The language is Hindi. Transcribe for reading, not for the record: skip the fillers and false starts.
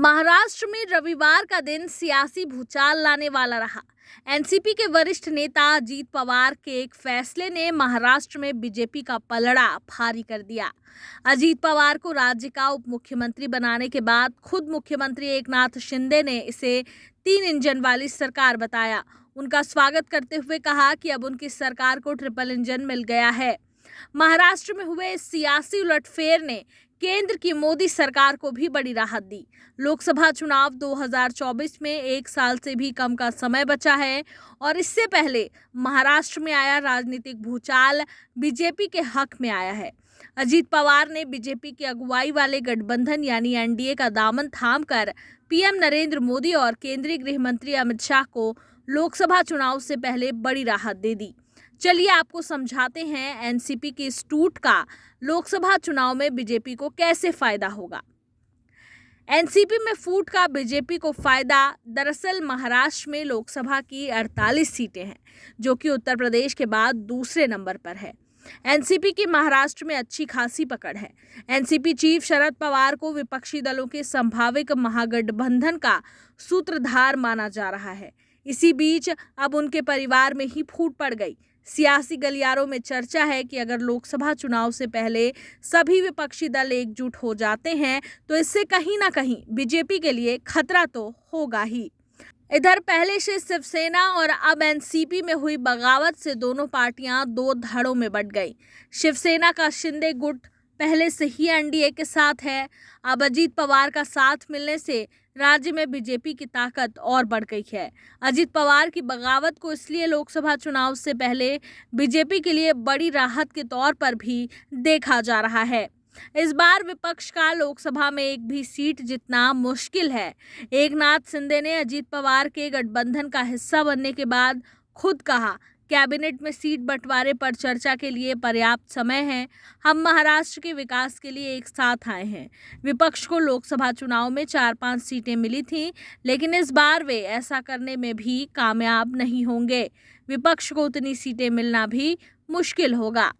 महाराष्ट्र में रविवार का दिन सियासी भूचाल लाने वाला रहा। एनसीपी के वरिष्ठ नेता अजीत पवार के एक फैसले ने महाराष्ट्र में बीजेपी का पलड़ा भारी कर दिया। अजीत पवार को राज्य का उप मुख्यमंत्री बनाने के बाद खुद मुख्यमंत्री एकनाथ शिंदे ने इसे 3 इंजन वाली सरकार बताया। उनका स्वागत करते हुए कहा कि अब उनकी सरकार को ट्रिपल इंजन मिल गया है। महाराष्ट्र में हुए इस सियासी उलटफेर ने केंद्र की मोदी सरकार को भी बड़ी राहत दी। लोकसभा चुनाव 2024 में 1 साल से भी कम का समय बचा है और इससे पहले महाराष्ट्र में आया राजनीतिक भूचाल बीजेपी के हक में आया है। अजीत पवार ने बीजेपी की अगुवाई वाले गठबंधन यानी एनडीए का दामन थामकर पीएम नरेंद्र मोदी और केंद्रीय गृह मंत्री अमित शाह को लोकसभा चुनाव से पहले बड़ी राहत दे दी। चलिए आपको समझाते हैं एनसीपी की इस टूट का लोकसभा चुनाव में बीजेपी को कैसे फायदा होगा। एनसीपी में फूट का बीजेपी को फायदा। दरअसल महाराष्ट्र में लोकसभा की 48 सीटें हैं, जो कि उत्तर प्रदेश के बाद दूसरे नंबर पर है। एनसीपी की महाराष्ट्र में अच्छी खासी पकड़ है। एनसीपी चीफ शरद पवार को विपक्षी दलों के संभावित महागठबंधन का सूत्रधार माना जा रहा है। इसी बीच अब उनके परिवार में ही फूट पड़ गई। सियासी गलियारों में चर्चा है कि अगर लोकसभा चुनाव से पहले सभी विपक्षी दल एकजुट हो जाते हैं तो इससे कहीं ना कहीं बीजेपी के लिए खतरा तो होगा ही। इधर पहले से शिवसेना और अब एनसीपी में हुई बगावत से दोनों पार्टियां 2 धड़ों में बंट गई। शिवसेना का शिंदे गुट पहले से ही एनडीए के साथ है। अब अजीत पवार का साथ मिलने से राज्य में बीजेपी की ताकत और बढ़ गई है। अजीत पवार की बगावत को इसलिए लोकसभा चुनाव से पहले बीजेपी के लिए बड़ी राहत के तौर पर भी देखा जा रहा है। इस बार विपक्ष का लोकसभा में एक भी सीट जीतना मुश्किल है। एकनाथ शिंदे ने अजीत पवार के गठबंधन का हिस्सा बनने के बाद खुद कहा, कैबिनेट में सीट बंटवारे पर चर्चा के लिए पर्याप्त समय है। हम महाराष्ट्र के विकास के लिए एक साथ आए हैं। विपक्ष को लोकसभा चुनाव में 4-5 सीटें मिली थीं, लेकिन इस बार वे ऐसा करने में भी कामयाब नहीं होंगे। विपक्ष को उतनी सीटें मिलना भी मुश्किल होगा।